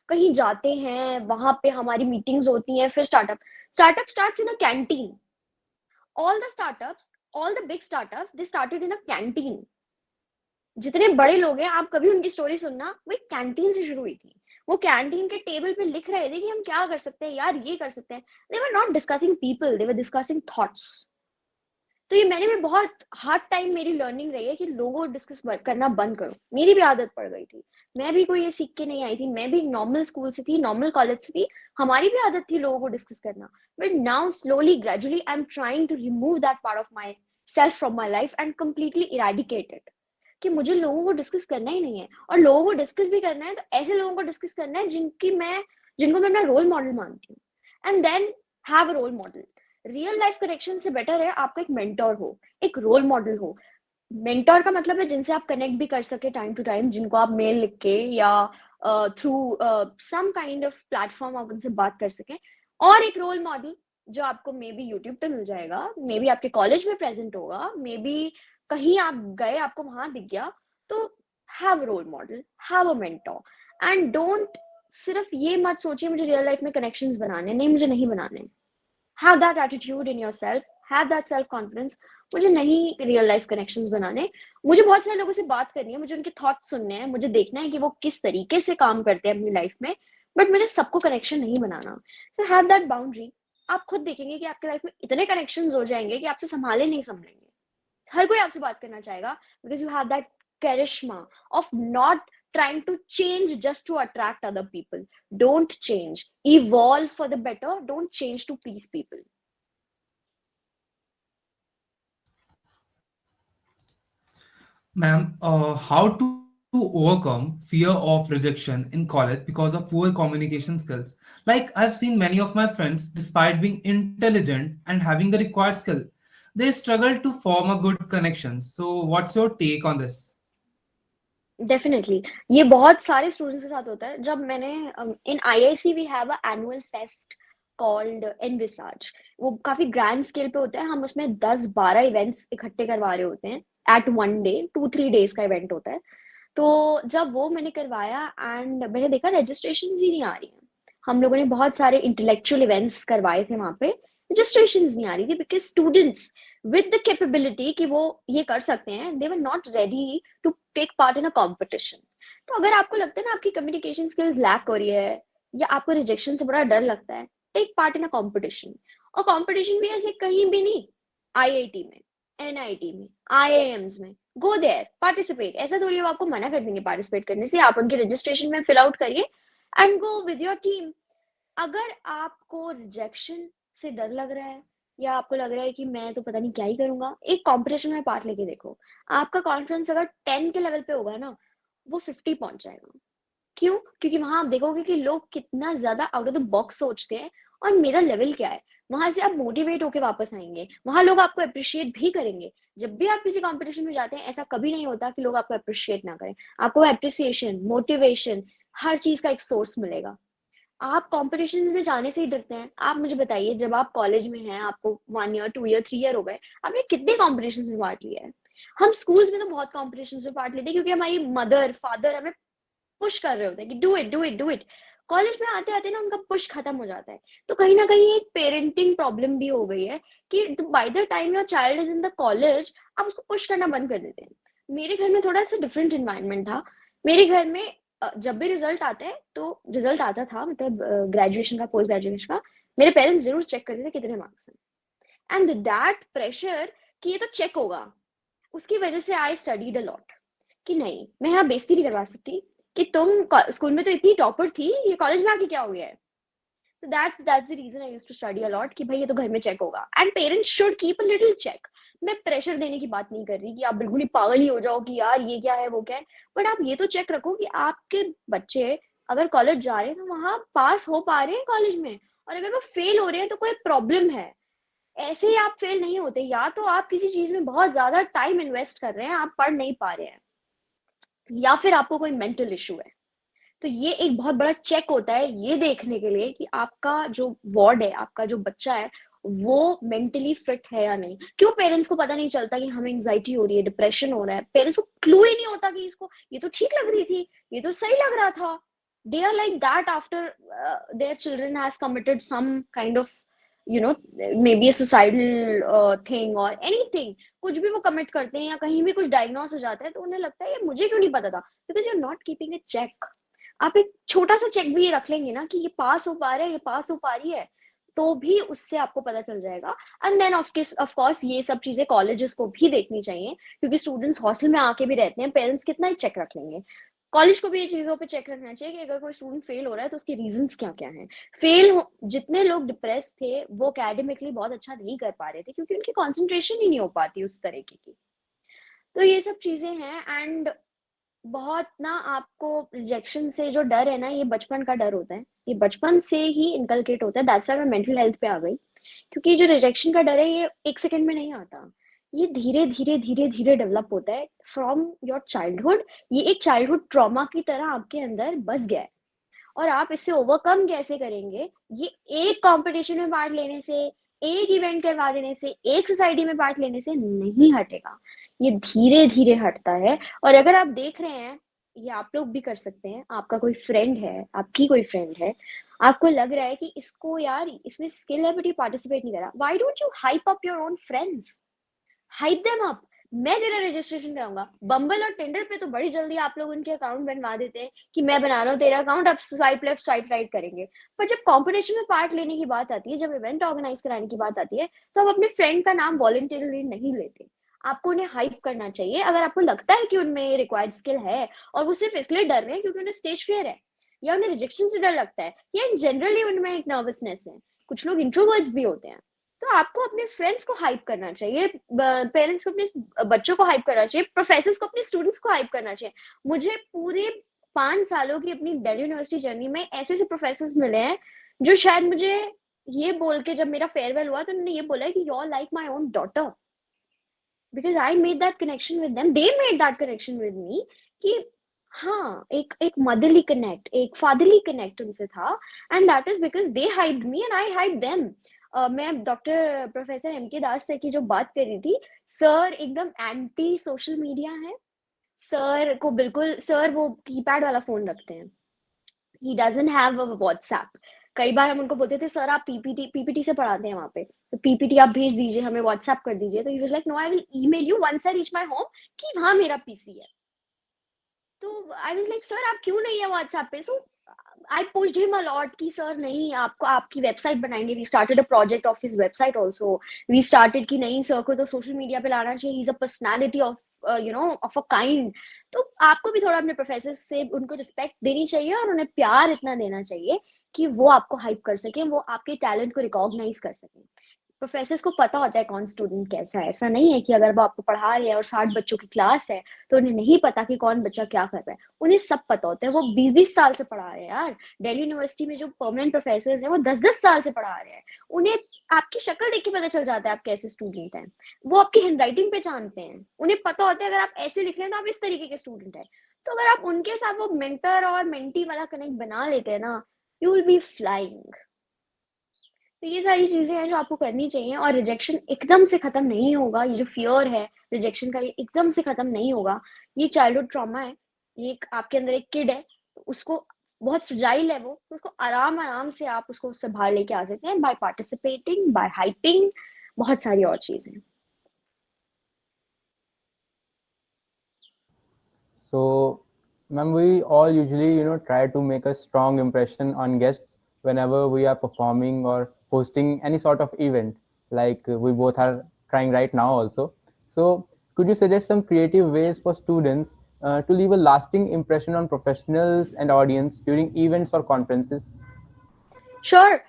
कहीं जाते हैं, वहां पे हमारी मीटिंग्स होती हैं, फिर startup starts in a canteen. All the startups, all the big startups, they started in a canteen. जितने बड़े लोग हैं, आप कभी उनकी स्टोरी सुनना, वो एक कैंटीन से शुरू हुई थी। वो कैंटीन के टेबल पे लिख रहे थे कि हम क्या कर सकते हैं यार, ये कर सकते हैं। They were not discussing people, they were discussing thoughts. तो ये मैंने भी बहुत हार्ड टाइम, मेरी लर्निंग रही है कि लोगों को डिस्कस करना बंद करो। मेरी भी आदत पड़ गई थी, मैं भी कोई ये सीख के नहीं आई थी, मैं भी एक नॉर्मल स्कूल से थी, नॉर्मल कॉलेज से थी, हमारी भी आदत थी लोगों को डिस्कस करना। But now slowly gradually I am trying to remove that part of myself from my life and completely eradicate it, कि मुझे लोगों को डिस्कस करना ही नहीं है। और लोगों को डिस्कस भी करना है तो ऐसे लोगों को डिस्कस करना है जिनको मैं अपना रोल मॉडल मानती हूँ। And then have a role model. Real life connection से बेटर है आपका एक मेंटोर हो, एक रोल मॉडल हो। मेंटोर का मतलब है जिनसे आप कनेक्ट भी कर सके टाइम टू टाइम, जिनको आप मेल लिख के या through some kind of platform आप उनसे बात कर सकें। और एक रोल मॉडल जो आपको मे बी यूट्यूब पे मिल जाएगा, मे बी आपके कॉलेज में प्रेजेंट होगा, मे बी कहीं आप गए आपको वहां दिख गया, तो have role model, have a mentor. And don't सिर्फ ये मत सोचिए मुझे रियल लाइफ में कनेक्शंस बनाने, नहीं, मुझे नहीं बनाने। Have that attitude in yourself, have that self confidence, मुझे नहीं रियल लाइफ कनेक्शंस बनाने, मुझे बहुत सारे लोगों से बात करनी है, मुझे उनके थॉट्स सुनने हैं, मुझे देखना है कि वो किस तरीके से काम करते हैं अपनी लाइफ में, बट मुझे सबको कनेक्शन नहीं बनाना। So have that boundary. आप खुद देखेंगे कि आपके लाइफ में इतने कनेक्शंस हो जाएंगे कि आपसे संभाले नहीं संभलेंगे। हर कोई आपसे बात करना चाहेगा because you have that charisma of not trying to change just to attract other people. Don't change, evolve for the better, don't change to please people. Ma'am, how to overcome fear of rejection in college because of poor communication skills? Like, I've seen many of my friends, despite being intelligent and having the required skill, they struggle to form a good connection. So, what's your take on this? Definitely ये बहुत सारे students के साथ होता है। जब मैंने in IIC we have a annual fest called Envisage, वो काफी ग्रैंड स्केल पे होता है, हम उसमें 10-12 इवेंट्स इकट्ठे करवा रहे होते हैं एट वन डे, 2-3 डेज का इवेंट होता है। तो जब वो मैंने करवाया एंड मैंने देखा रजिस्ट्रेशन ही नहीं आ रही है। हम लोगों ने बहुत सारे इंटेलेक्चुअल इवेंट्स करवाए थे वहां पे, रजिस्ट्रेशन नहीं आ रही थी because students with the capability कि वो ये कर सकते हैं, they were not ready to take part in a competition. तो अगर आपको लगता है ना आपकी कम्युनिकेशन स्किल्स लैक हो रही है या आपको रिजेक्शन से बड़ा डर लगता है, take part in a competition. और कॉम्पिटिशन भी ऐसे कहीं भी नहीं, आईआईटी में, एनआईटी में, आईआईएम्स में, गो देयर, पार्टिसिपेट। ऐसा थोड़ी वो आपको मना कर देंगे पार्टिसिपेट करने से। आप उनके रजिस्ट्रेशन में फिल आउट करिए and go with your team. अगर आपको रिजेक्शन से डर लग रहा है या आपको लग रहा है कि मैं तो पता नहीं क्या ही करूंगा, एक कंपटीशन में पार्ट लेके देखो। आपका कॉन्फिडेंस अगर 10 के लेवल पे होगा ना, वो 50 पहुंच जाएगा। क्यों? क्योंकि वहां आप देखोगे कि लोग कितना ज्यादा आउट ऑफ द बॉक्स सोचते हैं और मेरा लेवल क्या है। वहां से आप मोटिवेट होके वापस आएंगे, वहां लोग आपको अप्रिशिएट भी करेंगे। जब भी आप किसी कंपटीशन में जाते हैं, ऐसा कभी नहीं होता कि लोग आपको अप्रिशिएट ना करें। आपको अप्रिसिएशन, मोटिवेशन, हर चीज का एक सोर्स मिलेगा। आप कॉम्पिटिशन में जाने से ही डरते हैं। आप मुझे बताइए, जब आप कॉलेज में हैं, आपको 1 ईयर, 2 ईयर, 3 ईयर हो गए, आपने कितने कॉम्पिटिशन में पार्ट लिया है? हम स्कूल्स में तो बहुत कॉम्पिटिशन में पार्ट लेते हैं क्योंकि हमारी मदर फादर हमें पुश कर रहे होते हैं कि do it, do it, do it. College में आते आते ना उनका पुश खत्म हो जाता है। तो कहीं ना कहीं एक पेरेंटिंग प्रॉब्लम भी हो गई है कि by the time your child is in the college, आप उसको पुश करना बंद कर देते हैं। मेरे घर में थोड़ा सा डिफरेंट एनवायरनमेंट था। मेरे घर में जब भी रिजल्ट आता है, तो रिजल्ट आता था मतलब ग्रेजुएशन का, पोस्ट ग्रेजुएशन का, मेरे पेरेंट्स जरूर चेक करते थे कितने मार्क्स हैं। एंड दैट प्रेशर कि ये तो चेक होगा, उसकी वजह से आई स्टडीड अ लॉट कि नहीं, मैं यहाँ बेइज्जती नहीं करवा सकती कि तुम स्कूल में तो इतनी टॉपर थी, ये कॉलेज में आके क्या हो गया है। तो that's the reason I used to study a lot कि भाई ये तो घर में चेक होगा and parents should keep a little check. मैं प्रेशर देने की बात नहीं कर रही कि आप बिल्कुल ही पागल ही हो जाओ कि यार ये क्या है वो क्या है, बट आप ये तो चेक रखो कि आपके बच्चे अगर कॉलेज जा रहे हैं तो वहां पास हो पा रहे हैं कॉलेज में, और अगर वो फेल हो रहे हैं तो कोई प्रॉब्लम है। ऐसे ही आप फेल नहीं होते, या तो आप किसी चीज में बहुत ज्यादा टाइम इन्वेस्ट कर रहे हैं, आप पढ़ नहीं पा रहे हैं, या फिर आपको कोई मेंटल इशू है। तो ये एक बहुत बड़ा चेक होता है ये देखने के लिए कि आपका जो वार्ड है, आपका जो बच्चा है, वो मेंटली फिट है या नहीं। क्यों पेरेंट्स को पता नहीं चलता कि हमें एंजाइटी हो रही है, डिप्रेशन हो रहा है? पेरेंट्स को क्लू ही नहीं होता कि इसको ये तो ठीक लग रही थी, ये तो सही लग रहा था। They are like that after their children has committed some kind of maybe suicidal thing और एनीथिंग। कुछ भी वो कमिट करते हैं या कहीं भी कुछ डायग्नोस हो जाता है तो उन्हें लगता है ये मुझे क्यों नहीं पता था, because you are not keeping a check. आप एक छोटा सा चेक भी ये रख लेंगे ना कि ये पास हो पा रहा है, ये पास हो पा रही है, तो भी उससे आपको पता चल जाएगा। एंड देन ऑफ कोर्स ये सब चीजें कॉलेजेस को भी देखनी चाहिए क्योंकि स्टूडेंट्स हॉस्टल में आके भी रहते हैं, पेरेंट्स कितना ही चेक रख लेंगे। कॉलेज को भी ये चीजों पे चेक रखना चाहिए कि अगर कोई स्टूडेंट फेल हो रहा है तो उसके रीजंस क्या क्या हैं। जितने लोग डिप्रेस थे वो एकेडमिकली बहुत अच्छा नहीं कर पा रहे थे क्योंकि उनकी कॉन्सेंट्रेशन ही नहीं हो पाती उस तरीके की। तो ये सब चीजें हैं। एंड बहुत ना आपको रिजेक्शन से जो डर है ना, ये बचपन का डर होता है, ये बचपन से ही इनकलकेट होता है। दैट्स व्हाई मैं मेंटल हेल्थ पे आ गई, क्योंकि जो रिजेक्शन का डर है ये एक सेकंड में नहीं आता, ये धीरे धीरे धीरे धीरे डेवलप होता है फ्रॉम योर चाइल्डहुड। ये एक चाइल्डहुड ट्रॉमा की तरह आपके अंदर बस गया है और आप इससे ओवरकम कैसे करेंगे, ये एक कंपटीशन में पार्ट लेने से, एक इवेंट करवा देने से, एक सोसाइटी में पार्ट लेने से नहीं हटेगा। ये धीरे धीरे हटता है। और अगर आप देख रहे हैं, ये आप लोग भी कर सकते हैं, आपका कोई फ्रेंड है, आपकी कोई फ्रेंड है, आपको लग रहा है कि इसको यार इसमें स्किल है बट ये पार्टिसिपेट नहीं कर रहा, why don't you hype up your own friends, hype them up. मैं तेरा रजिस्ट्रेशन कराऊंगा। बम्बल और टेंडर पे तो बड़ी जल्दी आप लोग उनके अकाउंट बनवा देते हैं कि मैं बना रहा हूँ तेरा अकाउंट, अब स्वाइप लेफ्ट स्वाइप राइट करेंगे। पर जब कंपटीशन में पार्ट लेने की बात आती है, जब इवेंट ऑर्गेनाइज कराने की बात आती है, तो आप अपने फ्रेंड का नाम वॉलंटियरली नहीं लेते। आपको उन्हें हाइप करना चाहिए अगर आपको लगता है कि उनमें रिक्वायर्ड स्किल है और वो सिर्फ इसलिए डर रहे हैं क्योंकि उन्हें स्टेज फियर है या उन्हें रिजेक्शन से डर लगता है या जनरली उनमें एक नर्वसनेस है। कुछ लोग इंट्रोवर्ट्स भी होते हैं। तो आपको अपने फ्रेंड्स को हाइप करना चाहिए, पेरेंट्स को अपने बच्चों को हाइप करना चाहिए, प्रोफेसर्स को अपने स्टूडेंट्स को हाइप करना चाहिए। मुझे पूरे 5 सालों की अपनी दिल्ली यूनिवर्सिटी जर्नी में ऐसे ऐसे प्रोफेसर्स मिले हैं जो शायद मुझे ये बोल के, जब मेरा फेयरवेल हुआ तो उन्होंने ये बोला है कि you are like my own daughter, because I made that connection with them, they made that connection with me कि हाँ, एक मदरली कनेक्ट, एक फादरली कनेक्ट उनसे था। And that is because they hyped me and I hyped them. मैं doctor professor M K Das sir की जो बात कर रही थी, सर एकदम एंटी सोशल मीडिया है। सर को बिल्कुल, सर वो कीपैड वाला फोन रखते हैं। He doesn't have a WhatsApp. कई बार हम उनको बोलते थे सर आप पीपीटी से पढ़ाते हैं वहाँ पे, तो पीपीटी आप भेज दीजिए, हमें व्हाट्सएप कर दीजिए। तो he was like no, I will email you once I reach my home, कि वहाँ मेरा पीसी है। तो आई वाज लाइक सर आप क्यों नहीं है व्हाट्सएप पे? So I pushed him a lot कि सर नहीं, आपको आपकी वेबसाइट बनाएंगे। We started a project of his website also. We started कि नहीं, सर को तो सोशल मीडिया पे लाना चाहिए, he is a personality of of a kind. तो आपको भी थोड़ा अपने प्रोफेसर से उनको रिस्पेक्ट देनी चाहिए और उन्हें प्यार इतना देना चाहिए कि वो आपको हाइप कर सके, वो आपके टैलेंट को रिकॉग्नाइज कर सके। प्रोफेसर्स को पता होता है कौन स्टूडेंट कैसा है। ऐसा नहीं है कि अगर वो आपको पढ़ा रहे हैं और 60 बच्चों की क्लास है तो उन्हें नहीं पता कि कौन बच्चा क्या कर रहा है। उन्हें सब पता होता है। वो 20-20 साल से पढ़ा रहे हैं यार। दिल्ली यूनिवर्सिटी में जो परमानेंट प्रोफेसर्स हैं वो 10-10 साल से पढ़ा रहे हैं। उन्हें आपकी शक्ल देख के पता चल जाता है आप कैसे स्टूडेंट हैं। वो आपकी हैंडराइटिंग पहचानते हैं। उन्हें पता होता है अगर आप ऐसे लिख रहे हैं तो आप इस तरीके के स्टूडेंट हैं। तो अगर आप उनके साथ वो मेंटर और मेंटी वाला कनेक्ट बना लेते हैं ना, यू विल बी फ्लाइंग। तो ये सारी चीजें हैं जो आपको करनी चाहिए। और रिजेक्शन एकदम से खत्म नहीं होगा। ये जो फियर है रिजेक्शन का, ये एकदम से खत्म नहीं होगा। ये चाइल्डहुड ट्रॉमा है। ये आपके अंदर एक किड है, तो उसको बहुत फ्रजाइल है वो, तो उसको आराम आराम से आप उसको उससे बाहर लेके आ सकते हैं बाय पार्टिसिपेटिंग, बाय हाइपिंग, बहुत सारी और चीजें। So, ma'am, we all usually, try to make a strong impression on guests whenever we are performing or hosting any sort of event, like we both are trying right now also. So, could you suggest some creative ways for students to leave a lasting impression on professionals and audience during events or conferences? Sure.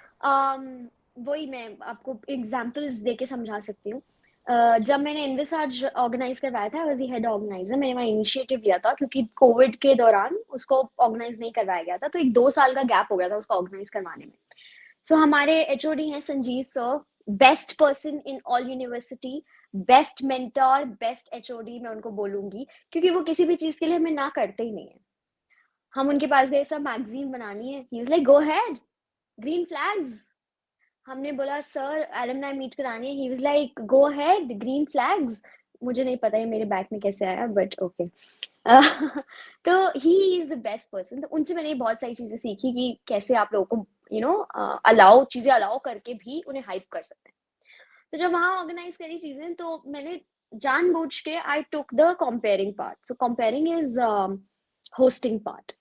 वही मैं आपको examples देके समझा सकती हूँ। जब मैंने इनविसार्ज organise करवाया था, वाज द हेड ऑर्गेनाइजर। मैंने वहाँ इनिशिएटिव लिया था क्योंकि कोविड के दौरान उसको ऑर्गेनाइज नहीं करवाया गया था, तो एक 2 साल का गैप हो गया था उसको ऑर्गेनाइज करवाने में। सो हमारे एचओडी हैं Sanjeev sir, best person in all university, best mentor, best HOD मैं उनको बोलूंगी, क्योंकि वो किसी भी चीज के लिए हमें ना करते ही नहीं है। हम उनके पास गए, सब मैगजीन बनानी है, ही was like go ahead, green flags. हमने बोला सर एलुमनाई मीट करानी है, ही was like go ahead, green flags. मुझे नहीं पता है मेरे बैग में कैसे आया, बट ओके। तो he is the best person. तो उनसे मैंने बहुत सारी चीजें सीखी कि कैसे आप लोगों को अलाउ चीजें अलाउ करके भी उन्हें हाइप कर सकते हैं। तो जब वहां ऑर्गेनाइज करी चीजें तो मैंने जानबूझ के I took the compering part. So compering is hosting part.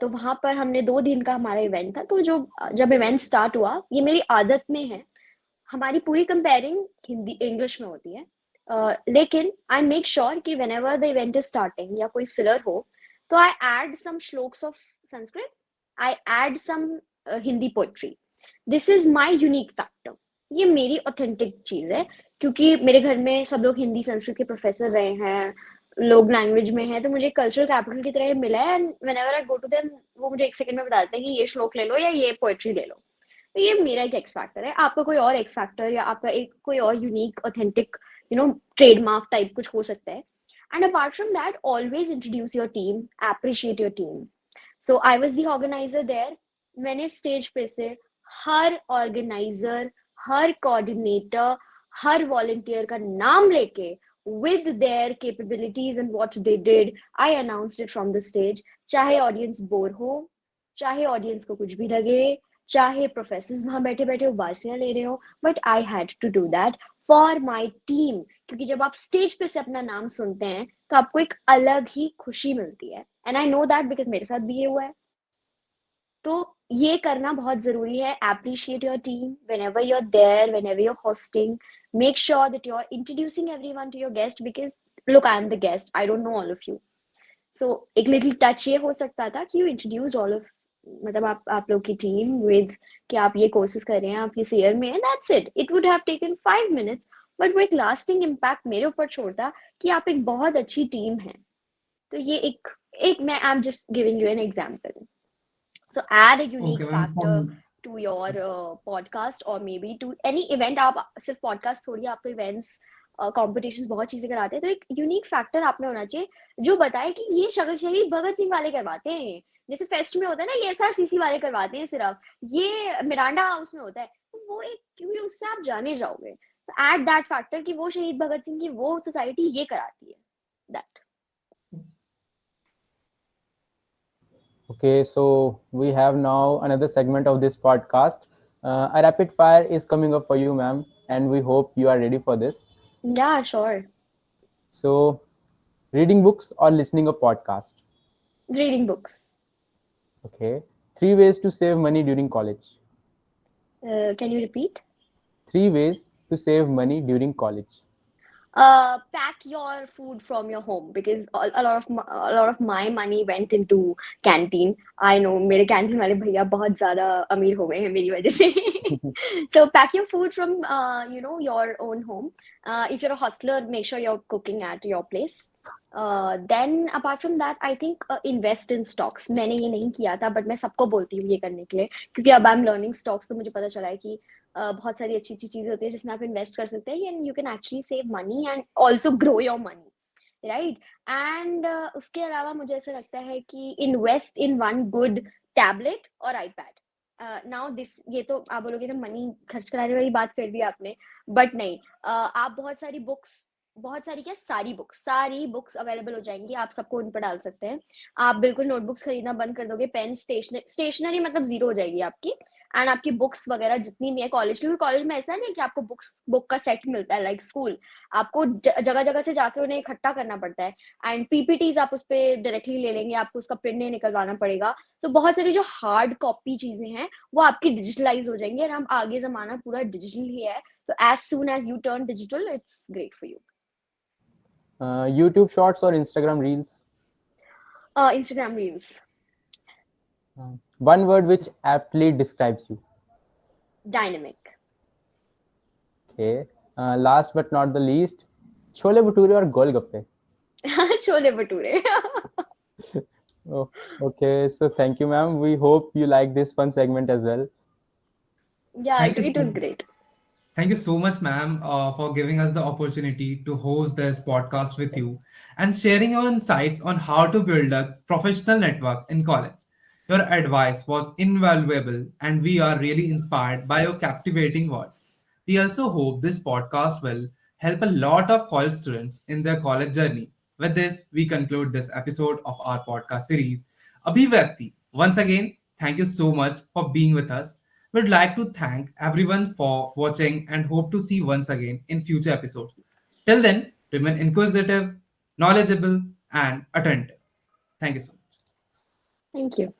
तो वहां पर हमने 2 दिन का हमारा इवेंट था। तो जो जब इवेंट स्टार्ट हुआ, ये मेरी आदत में है, हमारी पूरी कंपेयरिंग हिंदी इंग्लिश में होती है। लेकिन आई मेक श्योर कि whenever the event is starting या कोई फिलर हो, तो I add some shlokas of Sanskrit, I add some Hindi poetry. This is my unique factor. ये मेरी ऑथेंटिक चीज है, क्योंकि मेरे घर में सब लोग हिंदी संस्कृत के प्रोफेसर रहे हैं, लोग लैंग्वेज में है, तो मुझे कल्चरल कैपिटल की तरह मिला है। And whenever I go to them, वो मुझे 1 सेकंड में बताते हैं कि ये श्लोक ले लो या ये पोएट्री ले लो। तो ये मेरा एक एक्स फैक्टर है। आपका कोई और एक्स फैक्टर या आपका एक कोई और यूनिक ऑथेंटिक ट्रेडमार्क टाइप कुछ हो सकता है। And apart from that, always introduce your team, appreciate your team. So I was the organiser there. मैंने स्टेज पे से हर ऑर्गेनाइजर, हर कोऑर्डिनेटर, हर वॉलंटियर का नाम लेके with their capabilities and what they did, I announced it from the stage. चाहे ऑडियंस बोर हो, चाहे ऑडियंस को कुछ भी लगे, चाहे प्रोफेसर्स वहां बैठे बैठे उबासियां ले रहे हो, but I had to do that for my team. क्योंकि जब आप स्टेज पे से अपना नाम सुनते हैं तो आपको एक अलग ही खुशी मिलती है। And I know that because मेरे साथ भी ये हुआ है। तो ये करना बहुत जरूरी है। Appreciate your team whenever you're there, whenever you're hosting. Make sure that you're introducing everyone to your guest, because look, I am the guest, I don't know all of you. So एक little touch ये हो सकता था कि you introduced all of, मतलब आप लोग की टीम with कि आप ये कोर्सेज कर रहे हैं, आप इस ईयर में हैं, that's it. It would have taken 5 minutes, but वो एक lasting impact मेरे ऊपर छोड़ता कि आप एक बहुत अच्छी टीम है। तो ये एक मैं I'm just giving you an example. So add a unique Okay, ma'am. factor to your podcast or maybe to any event. आप सिर्फ podcast थोड़ी, आप तो events, competitions, बहुत चीजें कराते हैं। तो एक यूनिक फैक्टर आप में होना चाहिए जो बताए कि ये शहीद भगत सिंह वाले करवाते हैं, जैसे फेस्ट में होता है ना, ये एसआरसीसी वाले करवाते हैं, सिर्फ ये मिरांडा हाउस में होता है। तो वो एक, क्योंकि उससे आप जाने जाओगे। Add that factor कि वो शहीद भगत सिंह की वो सोसाइटी ये कराती है. That. Okay, so we have now another segment of this podcast. A rapid fire is coming up for you, ma'am, and we hope you are ready for this. Yeah, sure. So, reading books or listening a podcast? Reading books. Okay. 3 ways to save money during college. Can you repeat? 3 ways to save money during college. Pack your food from your home because a lot of my money went into canteen. I know मेरे canteen वाले भैया बहुत ज़्यादा अमीर हो गए हैं मेरी वजह से. So pack your food from your own home. If you're a hostler, make sure you're cooking at your place. Then apart from that, I think invest in stocks. मैंने ये नहीं किया था, but मैं सबको बोलती हूँ ये करने के लिए क्योंकि अब I'm learning stocks तो मुझे पता चला है कि बहुत सारी अच्छी अच्छी चीजें होती है जिसमें आप इन्वेस्ट कर सकते हैं and you can actually save money and also grow your money, right. And उसके अलावा मुझे ऐसा लगता है कि invest in one good tablet और आईपैड. नाउ दिस ये तो आप बोलोगे ना मनी खर्च कराने वाली बात कर दी आपने, बट नहीं. आप बहुत सारी बुक्स अवेलेबल हो जाएंगी, आप सबको उन पर डाल सकते हैं. आप बिल्कुल नोटबुक्स खरीदना बंद कर दोगे, पेन स्टेशनरी मतलब जीरो हो जाएगी आपकी. एंड आपकी बुक्स वगैरह जितनी भी है कॉलेज की, कॉलेज में ऐसा नहीं है कि आपको बुक का सेट मिलता है लाइक स्कूल. आपको जगह जगह से जाके उन्हें इकट्ठा करना पड़ता है एंड पीपीटीज आप उस पर डायरेक्टली ले लेंगे, आपको उसका प्रिंट नहीं निकलवाना पड़ेगा. तो बहुत सारी जो हार्ड कॉपी चीजें हैं वो आपकी डिजिटलाइज हो जाएंगी. और हम आगे जमाना पूरा डिजिटल ही है, तो as soon as you turn digital it's great for you. YouTube Shorts or Instagram Reels? Instagram Reels. One word which aptly describes you. Dynamic. Okay. Last but not the least, chole bhature or golgappe? Chole bhature. Oh, okay. So thank you, ma'am. We hope you like this fun segment as well. Yeah, Thank you it so was great. Thank you so much, ma'am, for giving us the opportunity to host this podcast with you and sharing your insights on how to build a professional network in college. Your advice was invaluable, and we are really inspired by your captivating words. We also hope this podcast will help a lot of college students in their college journey. With this, we conclude this episode of our podcast series. Abhivakti, once again, thank you so much for being with us. We'd like to thank everyone for watching and hope to see you once again in future episodes. Till then, remain inquisitive, knowledgeable, and attentive. Thank you so much. Thank you.